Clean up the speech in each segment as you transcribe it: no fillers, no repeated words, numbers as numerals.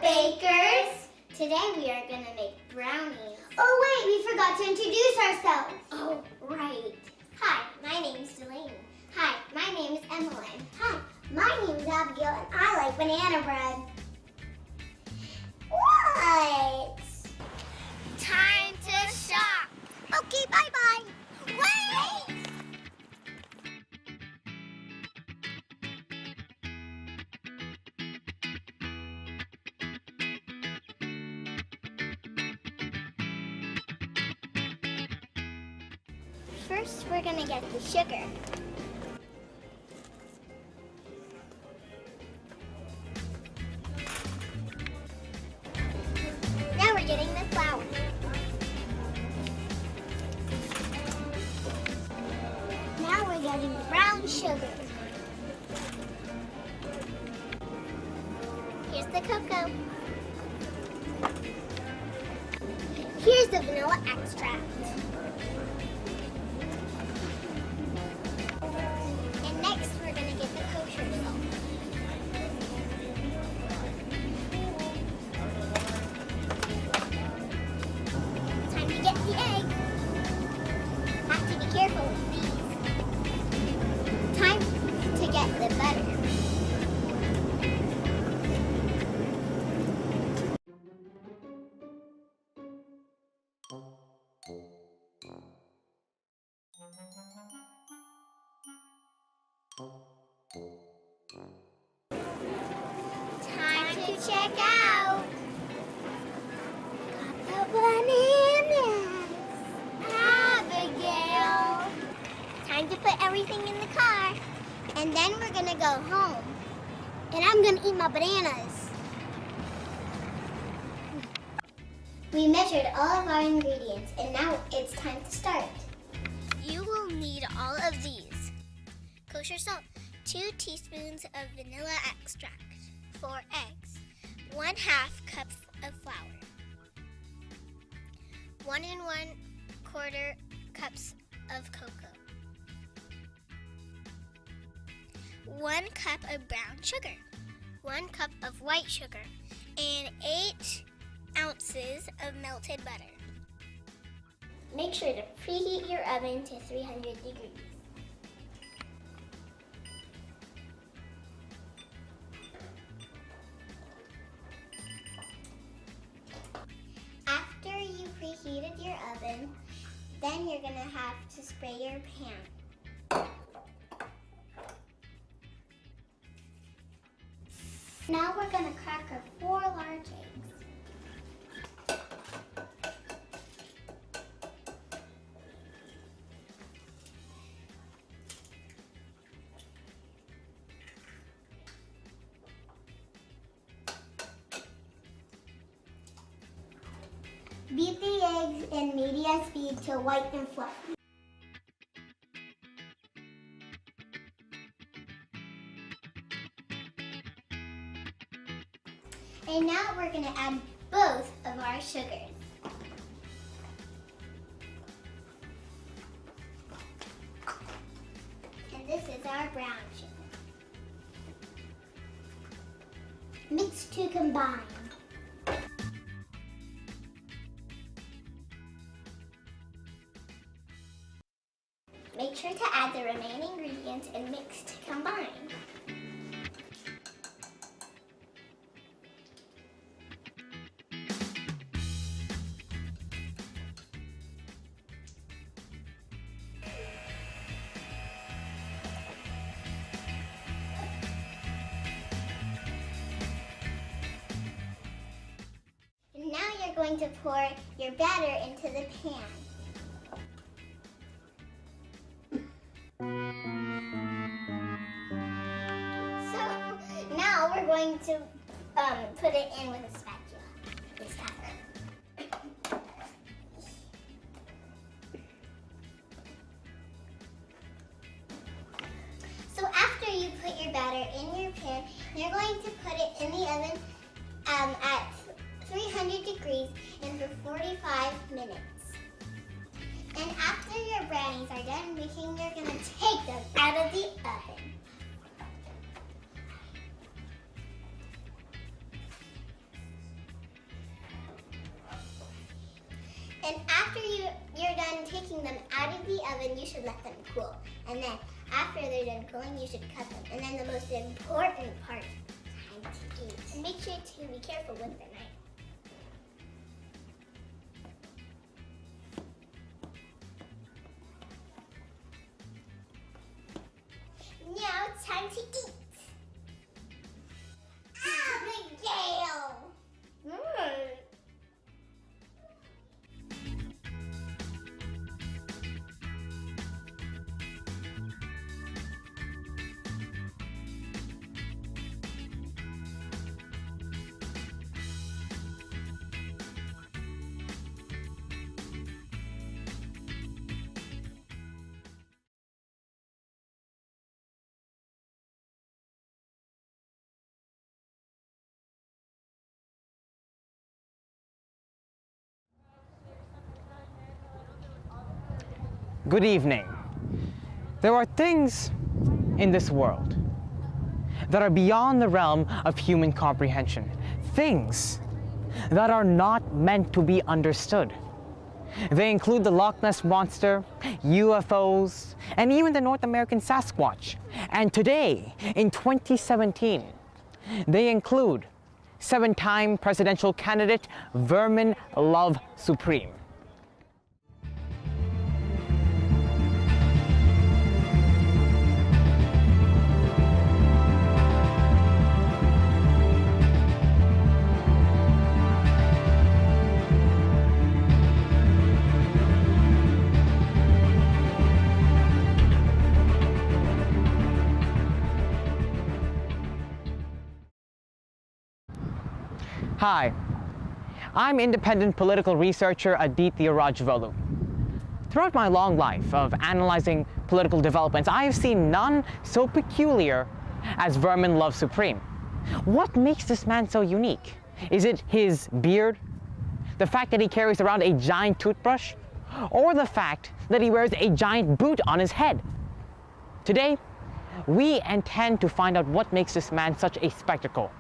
bakers! Today we are going to make brownies. Oh wait, we forgot to introduce ourselves. Oh, right. Hi, my name's Delaney. Hi, my name is Emmeline. Hi, my name is Abigail and I like banana bread. What? Time to shop. Okay, bye-bye. Wait! First, we're gonna get the sugar. Now we're getting the flour. Now we're getting the brown sugar. Here's the cocoa. Here's the vanilla extract. And next we're going to get the kosher salt. Time to get the egg. Have to be careful with these. Time to get the butter. Time to check out. Got the bananas. Abigail. Time to put everything in the car. And then we're gonna go home. And I'm gonna eat my bananas. We measured all of our ingredients and now it's time to start. You will need all of these. Kosher salt, 2 teaspoons of vanilla extract, 4 eggs, 1/2 cup of flour, 1 1/4 cups of cocoa, 1 cup of brown sugar, 1 cup of white sugar, and 8 ounces of melted butter. Make sure to preheat your oven to 300 degrees. After you preheated your oven, then you're going to have to spray your pan. Now we're going to crack our 4 large eggs. Beat the eggs in medium speed till white and fluffy. And now we're going to add both of our sugars. And this is our brown sugar. Mix to combine. Make sure to add the remaining ingredients and mix to combine. And now you're going to pour your batter into the pan. We're going to put it in with a spatula this time. So after you put your batter in your pan, you're going to put it in the oven at 300 degrees and for 45 minutes. And after your brownies are done baking, you're going to take them out of the oven. And after you're done taking them out of the oven, you should let them cool. And then after they're done cooling, you should cut them. And then the most important part, time to eat. And make sure to be careful with the knife. Now it's time to eat. Abigail! Good evening. There are things in this world that are beyond the realm of human comprehension. Things that are not meant to be understood. They include the Loch Ness Monster, UFOs, and even the North American Sasquatch. And today, in 2017, they include 7-time presidential candidate Vermin Love Supreme. Hi, I'm independent political researcher Aditya Rajvalu. Throughout my long life of analyzing political developments, I have seen none so peculiar as Vermin Love Supreme. What makes this man so unique? Is it his beard? The fact that he carries around a giant toothbrush? Or the fact that he wears a giant boot on his head? Today, we intend to find out what makes this man such a spectacle.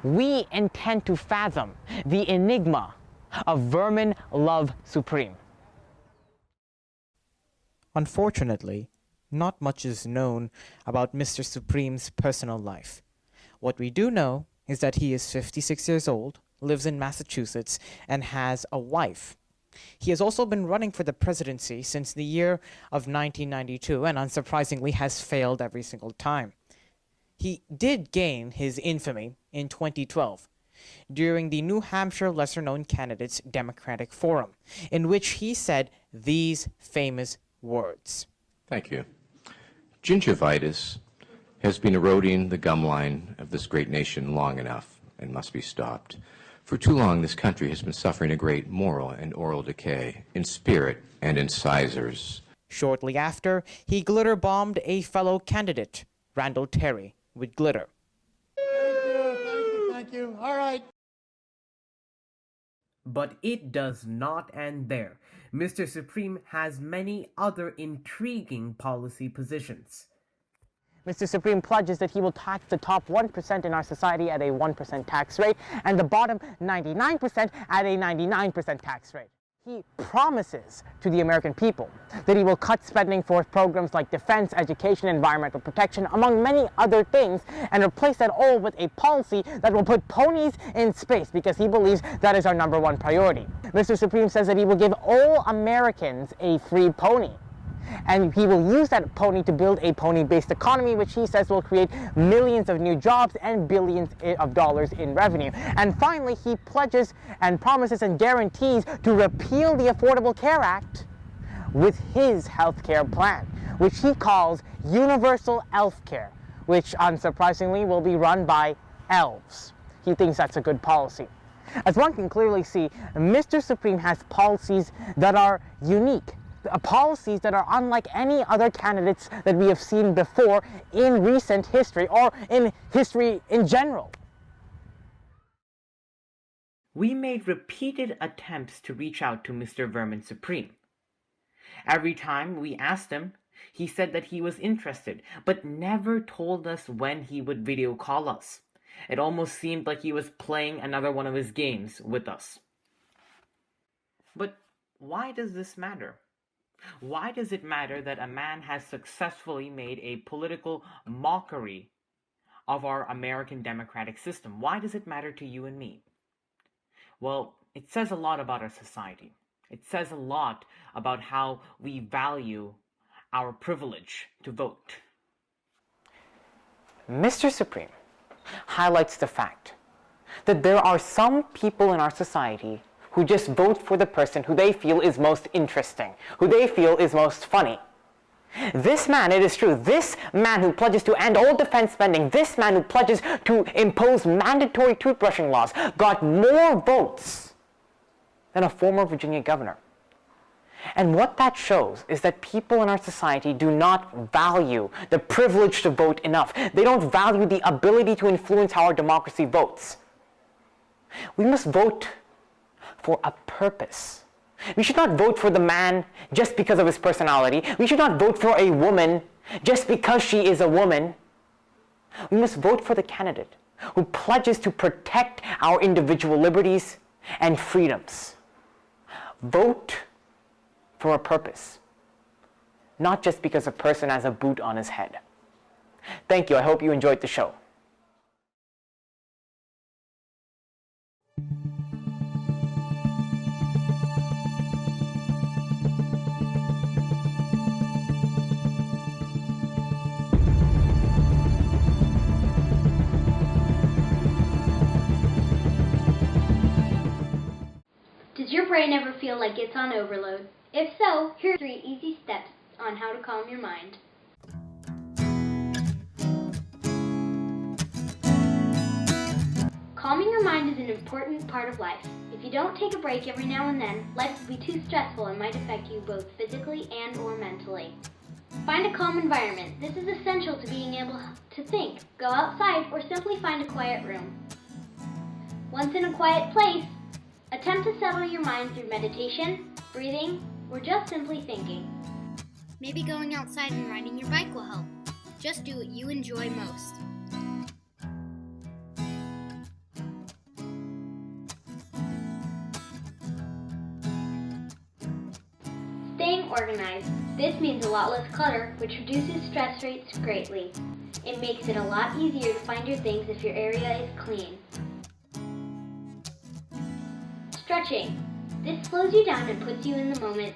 We intend to fathom the enigma of Vermin Love Supreme. Unfortunately, not much is known about Mr. Supreme's personal life. What we do know is that he is 56 years old, lives in Massachusetts, and has a wife. He has also been running for the presidency since the year of 1992, and unsurprisingly has failed every single time. He did gain his infamy in 2012 during the New Hampshire Lesser-Known Candidates Democratic Forum, in which he said these famous words. Thank you. Gingivitis has been eroding the gum line of this great nation long enough and must be stopped. For too long, this country has been suffering a great moral and oral decay in spirit and in sizers. Shortly after, he glitter-bombed a fellow candidate, Randall Terry, with glitter. Thank you. All right. But it does not end there. Mr. Supreme has many other intriguing policy positions. Mr. Supreme pledges that he will tax the top 1% in our society at a 1% tax rate and the bottom 99% at a 99% tax rate. He promises to the American people that he will cut spending for programs like defense, education, environmental protection, among many other things, and replace that all with a policy that will put ponies in space, because he believes that is our #1 priority. Mr. Supreme says that he will give all Americans a free pony. And he will use that pony to build a pony-based economy, which he says will create millions of new jobs and billions of dollars in revenue. And finally, he pledges and promises and guarantees to repeal the Affordable Care Act with his health care plan, which he calls Universal Health Care, which unsurprisingly will be run by elves. He thinks that's a good policy. As one can clearly see, Mr. Supreme has policies that are unique. Policies that are unlike any other candidates that we have seen before in recent history, or in history in general. We made repeated attempts to reach out to Mr. Vermin Supreme. Every time we asked him, he said that he was interested, but never told us when he would video call us. It almost seemed like he was playing another one of his games with us. But why does this matter? Why does it matter that a man has successfully made a political mockery of our American democratic system? Why does it matter to you and me? Well, it says a lot about our society. It says a lot about how we value our privilege to vote. Mr. Supreme highlights the fact that there are some people in our society who just vote for the person who they feel is most interesting, who they feel is most funny. This man, it is true, this man who pledges to end all defense spending, this man who pledges to impose mandatory toothbrushing laws, got more votes than a former Virginia governor. And what that shows is that people in our society do not value the privilege to vote enough. They don't value the ability to influence how our democracy votes. We must vote for a purpose. We should not vote for the man just because of his personality. We should not vote for a woman just because she is a woman. We must vote for the candidate who pledges to protect our individual liberties and freedoms. Vote for a purpose, not just because a person has a boot on his head. Thank you. I hope you enjoyed the show. Does your brain ever feel like it's on overload? If so, here are 3 easy steps on how to calm your mind. Calming your mind is an important part of life. If you don't take a break every now and then, life will be too stressful and might affect you both physically and or mentally. Find a calm environment. This is essential to being able to think. Go outside or simply find a quiet room. Once in a quiet place, attempt to settle your mind through meditation, breathing, or just simply thinking. Maybe going outside and riding your bike will help. Just do what you enjoy most. Staying organized. This means a lot less clutter, which reduces stress rates greatly. It makes it a lot easier to find your things if your area is clean. Stretching. This slows you down and puts you in the moment,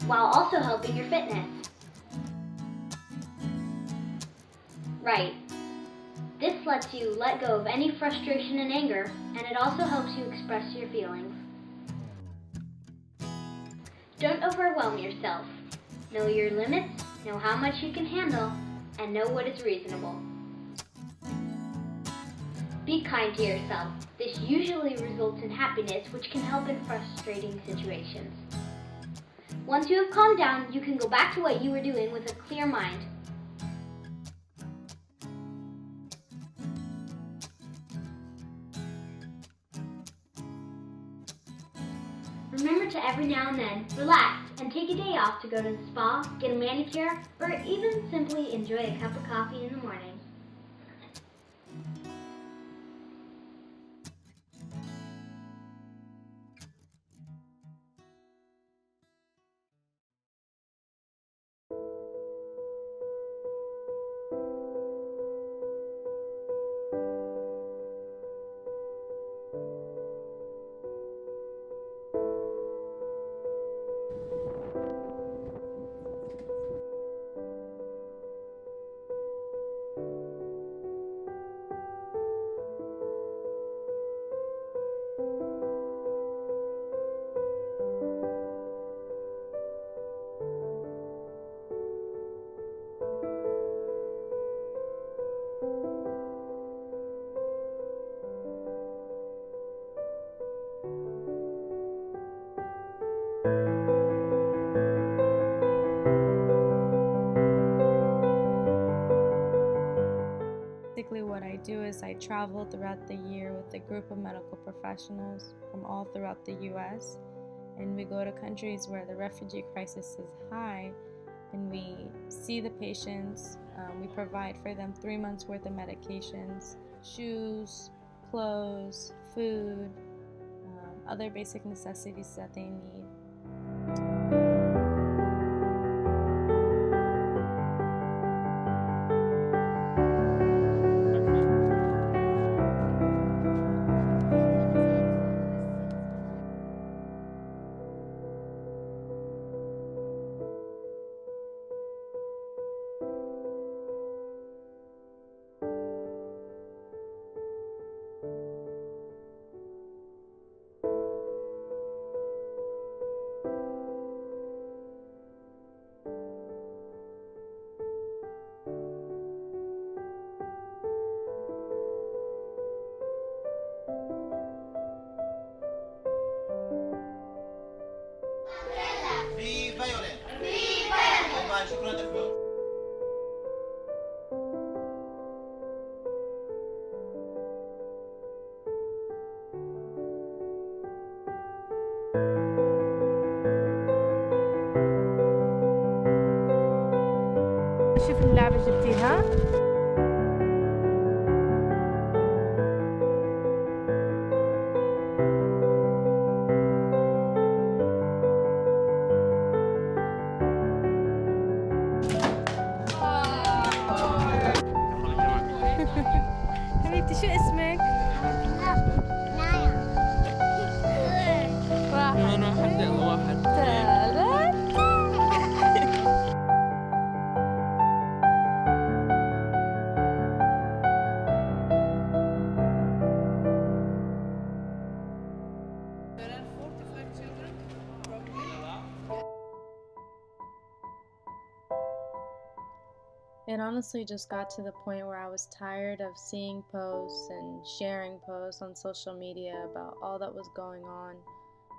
while also helping your fitness. Right. This lets you let go of any frustration and anger, and it also helps you express your feelings. Don't overwhelm yourself. Know your limits, know how much you can handle, and know what is reasonable. Be kind to yourself. This usually results in happiness, which can help in frustrating situations. Once you have calmed down, you can go back to what you were doing with a clear mind. Remember to every now and then relax and take a day off to go to the spa, get a manicure, or even simply enjoy a cup of coffee in the morning. Basically what I do is I travel throughout the year with a group of medical professionals from all throughout the US, and we go to countries where the refugee crisis is high, and we see the patients. We provide for them 3 months worth of medications, shoes, clothes, food, other basic necessities that they need. حبيبتي شو اسمك؟ نايا. واحد ثلاثة. It honestly just got to the point where I was tired of seeing posts and sharing posts on social media about all that was going on,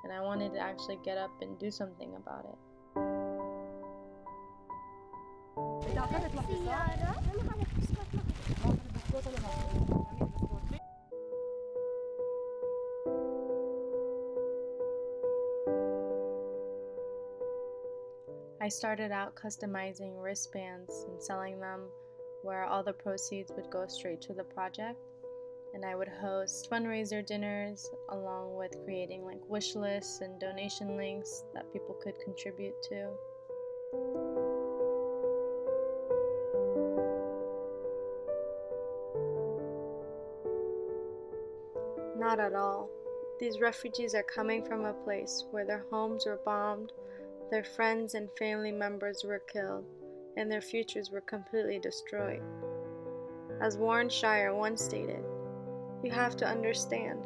and I wanted to actually get up and do something about it. I started out customizing wristbands and selling them, where all the proceeds would go straight to the project. And I would host fundraiser dinners along with creating like wish lists and donation links that people could contribute to. Not at all. These refugees are coming from a place where their homes were bombed, their friends and family members were killed, and their futures were completely destroyed. As Warren Shire once stated, "You have to understand,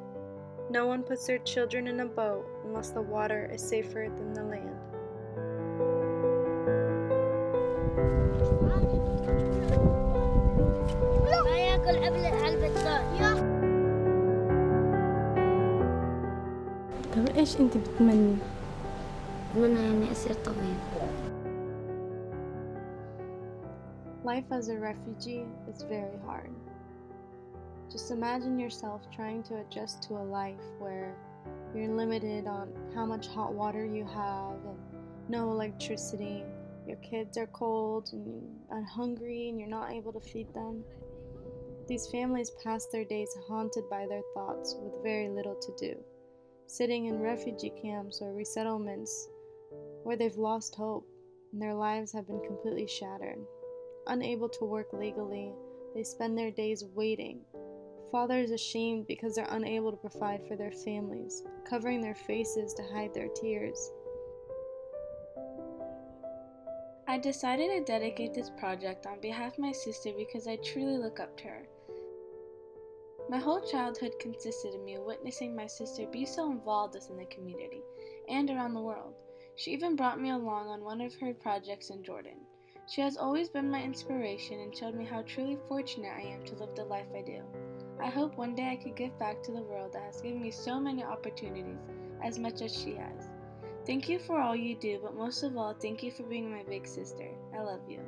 no one puts their children in a boat unless the water is safer than the land." طب ايش انت بتمني؟ أتمنى إني أصير طبيب. Life as a refugee is very hard. Just imagine yourself trying to adjust to a life where you're limited on how much hot water you have and no electricity. Your kids are cold and hungry and you're not able to feed them. These families pass their days haunted by their thoughts with very little to do, sitting in refugee camps or resettlements where they've lost hope and their lives have been completely shattered. Unable to work legally, they spend their days waiting. Fathers ashamed because they're unable to provide for their families, covering their faces to hide their tears. I decided to dedicate this project on behalf of my sister because I truly look up to her. My whole childhood consisted of me witnessing my sister be so involved in the community and around the world. She even brought me along on one of her projects in Jordan. She has always been my inspiration and showed me how truly fortunate I am to live the life I do. I hope one day I could give back to the world that has given me so many opportunities as much as she has. Thank you for all you do, but most of all, thank you for being my big sister. I love you.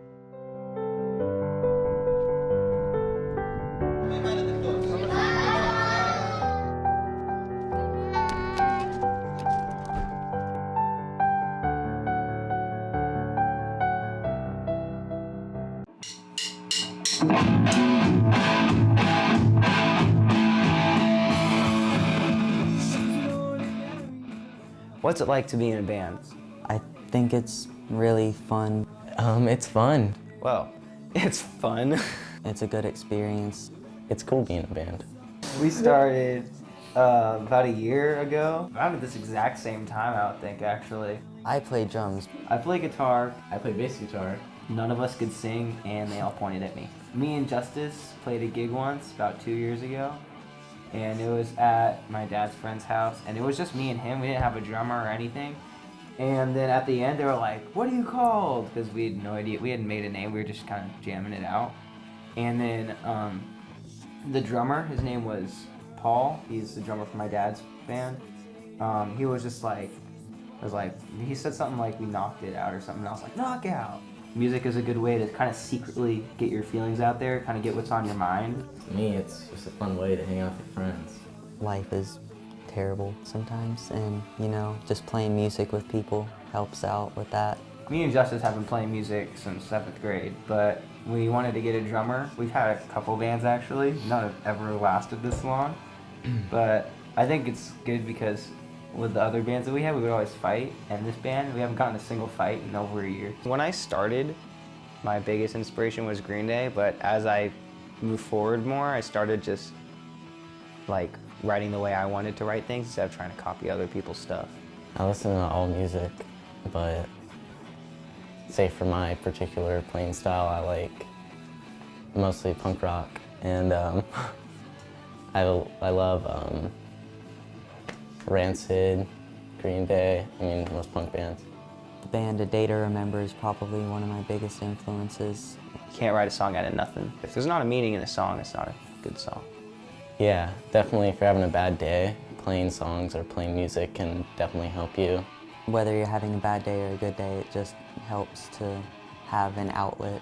What's it like to be in a band? I think it's really fun. It's fun. Well, it's fun. It's a good experience. It's cool being in a band. We started about a year ago. Around at this exact same time, I would think, actually. I play drums. I play guitar. I play bass guitar. None of us could sing, and they all pointed at me. Me and Justice played a gig once, about 2 years ago, and it was at my dad's friend's house, and it was just me and him. We didn't have a drummer or anything. And then at the end, they were like, "What are you called?" Because we had no idea. We hadn't made a name. We were just kind of jamming it out. And then the drummer, his name was Paul. He's the drummer for my dad's band. He was just like, he said something like, "We knocked it out" or something. And I was like, "Knockout." Music is a good way to kind of secretly get your feelings out there, kind of get what's on your mind. To me, it's just a fun way to hang out with your friends. Life is terrible sometimes, and just playing music with people helps out with that. Me and Justice have been playing music since 7th grade, but we wanted to get a drummer. We've had a couple bands actually, none have ever lasted this long, but I think it's good because with the other bands that we had, we would always fight, and this band, we haven't gotten a single fight in over a year. When I started, my biggest inspiration was Green Day, but as I moved forward more, I started just like writing the way I wanted to write things instead of trying to copy other people's stuff. I listen to all music, but say for my particular playing style, I like mostly punk rock, and I love Rancid, Green Day, I mean most punk bands. The band A Day to Remember is probably one of my biggest influences. You can't write a song out of nothing. If there's not a meaning in a song, it's not a good song. Yeah, definitely if you're having a bad day, playing songs or playing music can definitely help you. Whether you're having a bad day or a good day, it just helps to have an outlet.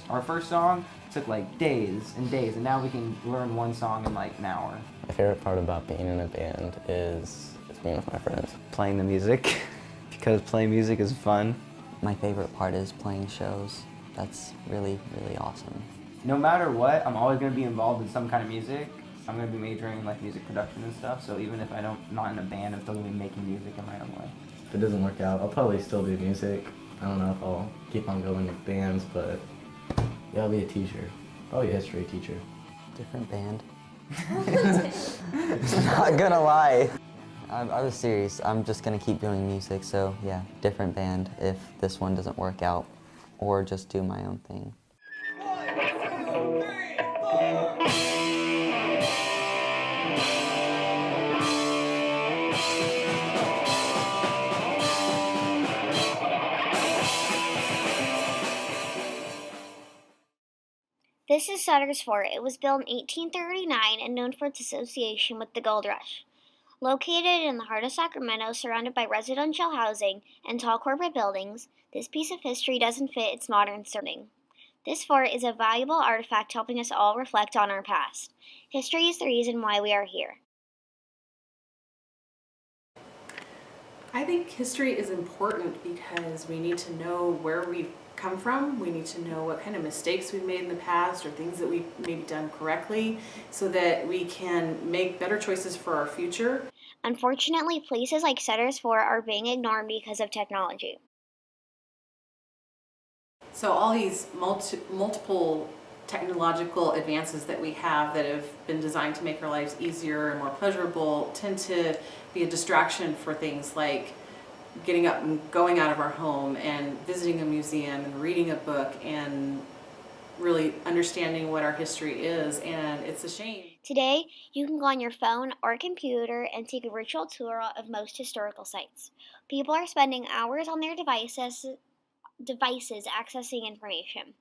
Our first song took like days and days, and now we can learn one song in like an hour. My favorite part about being in a band is being with my friends. Playing the music, because playing music is fun. My favorite part is playing shows. That's really, really awesome. No matter what, I'm always going to be involved in some kind of music. I'm going to be majoring in like music production and stuff, so even if I'm not in a band, I'm still going to be making music in my own way. If it doesn't work out, I'll probably still do music. I don't know if I'll keep on going with bands, but yeah, I'll be a teacher. Probably a history teacher. Different band. Not gonna lie. I was serious. I'm just gonna keep doing music, so yeah, different band if this one doesn't work out, or just do my own thing. 1, 2, 3, 4. This is Sutter's Fort. It was built in 1839 and known for its association with the gold rush. Located in the heart of Sacramento, surrounded by residential housing and tall corporate buildings, this piece of history doesn't fit its modern surrounding. This fort is a valuable artifact helping us all reflect on our past. History is the reason why we are here. I think history is important because we need to know where we've come from. We need to know what kind of mistakes we've made in the past or things that we've maybe done correctly so that we can make better choices for our future. Unfortunately, places like Sutter's Fort are being ignored because of technology. So all these multiple technological advances that we have that have been designed to make our lives easier and more pleasurable tend to be a distraction for things like getting up and going out of our home and visiting a museum and reading a book and really understanding what our history is, and it's a shame. Today, you can go on your phone or computer and take a virtual tour of most historical sites. People are spending hours on their devices accessing information.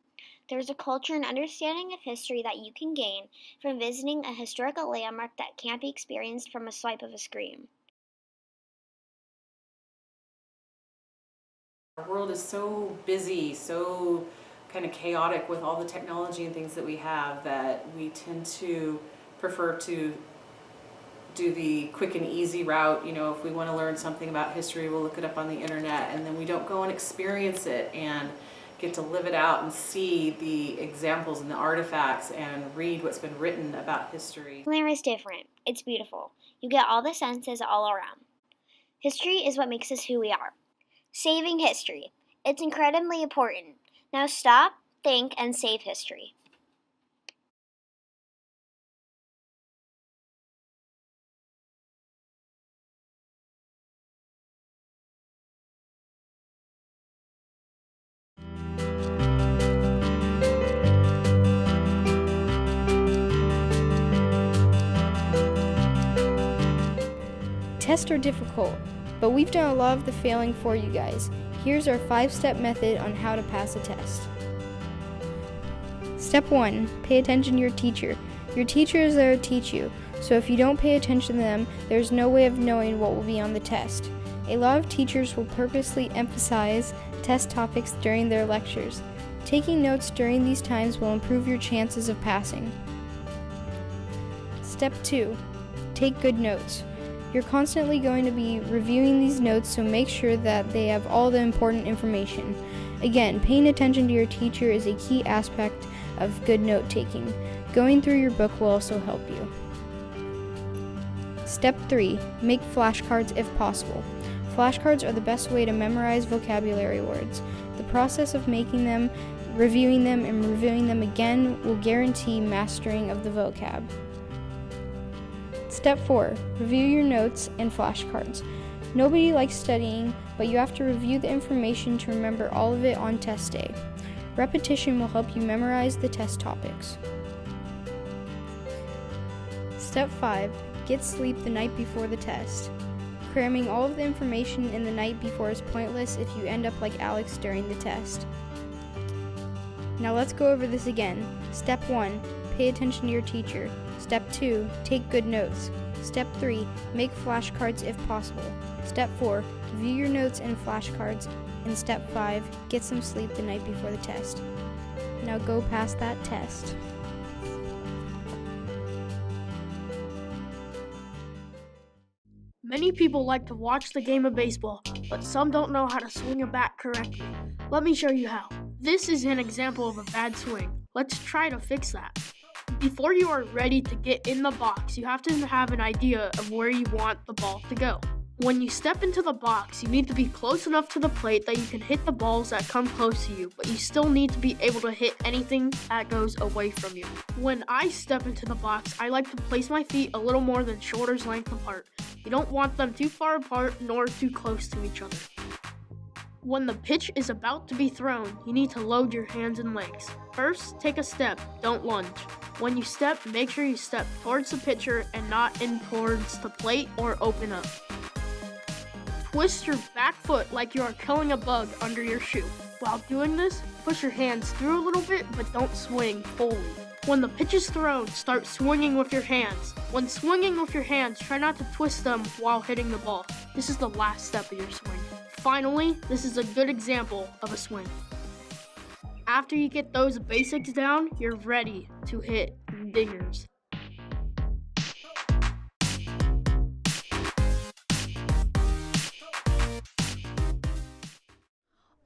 There's a culture and understanding of history that you can gain from visiting a historical landmark that can't be experienced from a swipe of a screen. Our world is so busy, so kind of chaotic with all the technology and things that we have that we tend to prefer to do the quick and easy route. You know, if we want to learn something about history, we'll look it up on the internet, and then we don't go and experience it and get to live it out and see the examples and the artifacts and read what's been written about history. There is different. It's beautiful. You get all the senses all around. History is what makes us who we are. Saving history. It's incredibly important. Now stop, think, and save history. Tests are difficult, but we've done a lot of the failing for you guys. Here's our 5-step method on how to pass a test. Step 1. Pay attention to your teacher. Your teacher is there to teach you, so if you don't pay attention to them, there's no way of knowing what will be on the test. A lot of teachers will purposely emphasize test topics during their lectures. Taking notes during these times will improve your chances of passing. Step 2. Take good notes. You're constantly going to be reviewing these notes, so make sure that they have all the important information. Again, paying attention to your teacher is a key aspect of good note-taking. Going through your book will also help you. Step 3. Make flashcards if possible. Flashcards are the best way to memorize vocabulary words. The process of making them Reviewing them and reviewing them again will guarantee mastering of the vocab. Step 4. Review your notes and flashcards. Nobody likes studying, but you have to review the information to remember all of it on test day. Repetition will help you memorize the test topics. Step 5. Get sleep the night before the test. Cramming all of the information in the night before is pointless if you end up like Alex during the test. Now let's go over this again. Step 1. Pay attention to your teacher. Step 2. Take good notes. Step 3. Make flashcards if possible. Step 4. Review your notes and flashcards. And Step 5. Get some sleep the night before the test. Now go pass that test. Many people like to watch the game of baseball, but some don't know how to swing a bat correctly. Let me show you how. This is an example of a bad swing. Let's try to fix that. Before you are ready to get in the box, you have to have an idea of where you want the ball to go. When you step into the box, you need to be close enough to the plate that you can hit the balls that come close to you, but you still need to be able to hit anything that goes away from you. When I step into the box, I like to place my feet a little more than shoulder's length apart. You don't want them too far apart nor too close to each other. When the pitch is about to be thrown, you need to load your hands and legs. First, take a step, don't lunge. When you step, make sure you step towards the pitcher and not in towards the plate or open up. Twist your back foot like you are killing a bug under your shoe. While doing this, push your hands through a little bit, but don't swing fully. When the pitch is thrown, start swinging with your hands. When swinging with your hands, try not to twist them while hitting the ball. This is the last step of your swing. Finally, this is a good example of a swing. After you get those basics down, you're ready to hit dingers.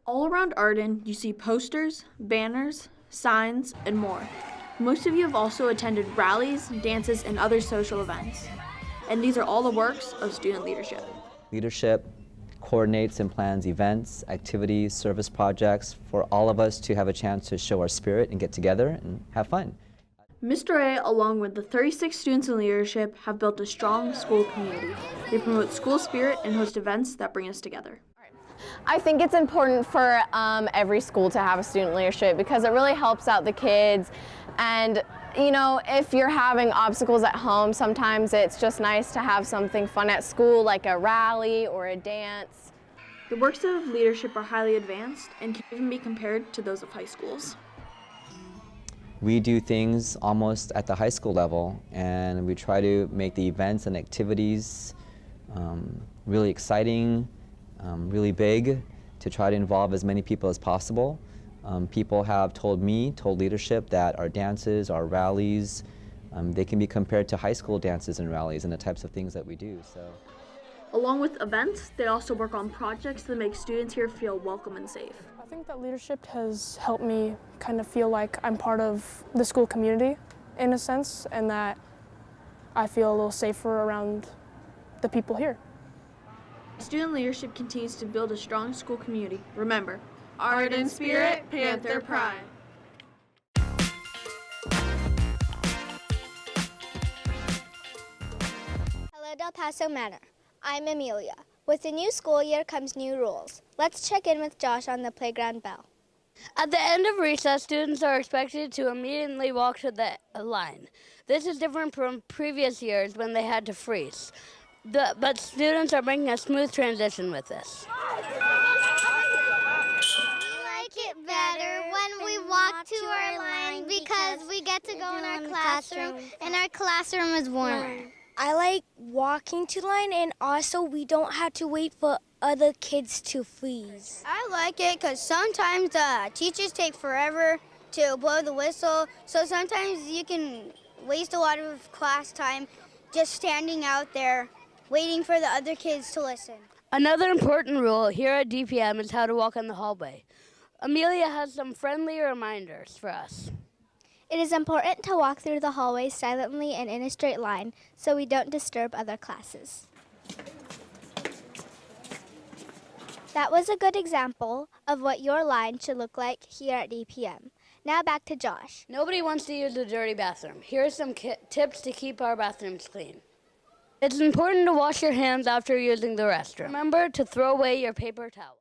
All around Arden, you see posters, banners, signs, and more. Most of you have also attended rallies, dances, and other social events. And these are all the works of student leadership. Leadership coordinates and plans events, activities, service projects for all of us to have a chance to show our spirit and get together and have fun. Mr. A, along with the 36 students in leadership, have built a strong school community. They promote school spirit and host events that bring us together. I think it's important for every school to have a student leadership because it really helps out the kids. And you know, if you're having obstacles at home, sometimes it's just nice to have something fun at school like a rally or a dance. The works of leadership are highly advanced and can even be compared to those of high schools. We do things almost at the high school level, and we try to make the events and activities really exciting, really big, to try to involve as many people as possible. People have told leadership that our dances, our rallies, they can be compared to high school dances and rallies and the types of things that we do. So, along with events, they also work on projects that make students here feel welcome and safe. I think that leadership has helped me kind of feel like I'm part of the school community in a sense, and that I feel a little safer around the people here. Student leadership continues to build a strong school community. Remember, Arden Spirit, Panther Pride. Hello, Del Paso Manor. I'm Amelia. With the new school year comes new rules. Let's check in with Josh on the playground bell. At the end of recess, students are expected to immediately walk to the line. This is different from previous years when they had to freeze. But students are making a smooth transition with this. Better when we walk to our line because we get to go in our classroom and our classroom is warm. I like walking to the line, and also we don't have to wait for other kids to freeze. I like it because sometimes the teachers take forever to blow the whistle, so sometimes you can waste a lot of class time just standing out there waiting for the other kids to listen. Another important rule here at DPM is how to walk in the hallway. Amelia has some friendly reminders for us. It is important to walk through the hallways silently and in a straight line so we don't disturb other classes. That was a good example of what your line should look like here at DPM. Now back to Josh. Nobody wants to use a dirty bathroom. Here are some tips to keep our bathrooms clean. It's important to wash your hands after using the restroom. Remember to throw away your paper towel.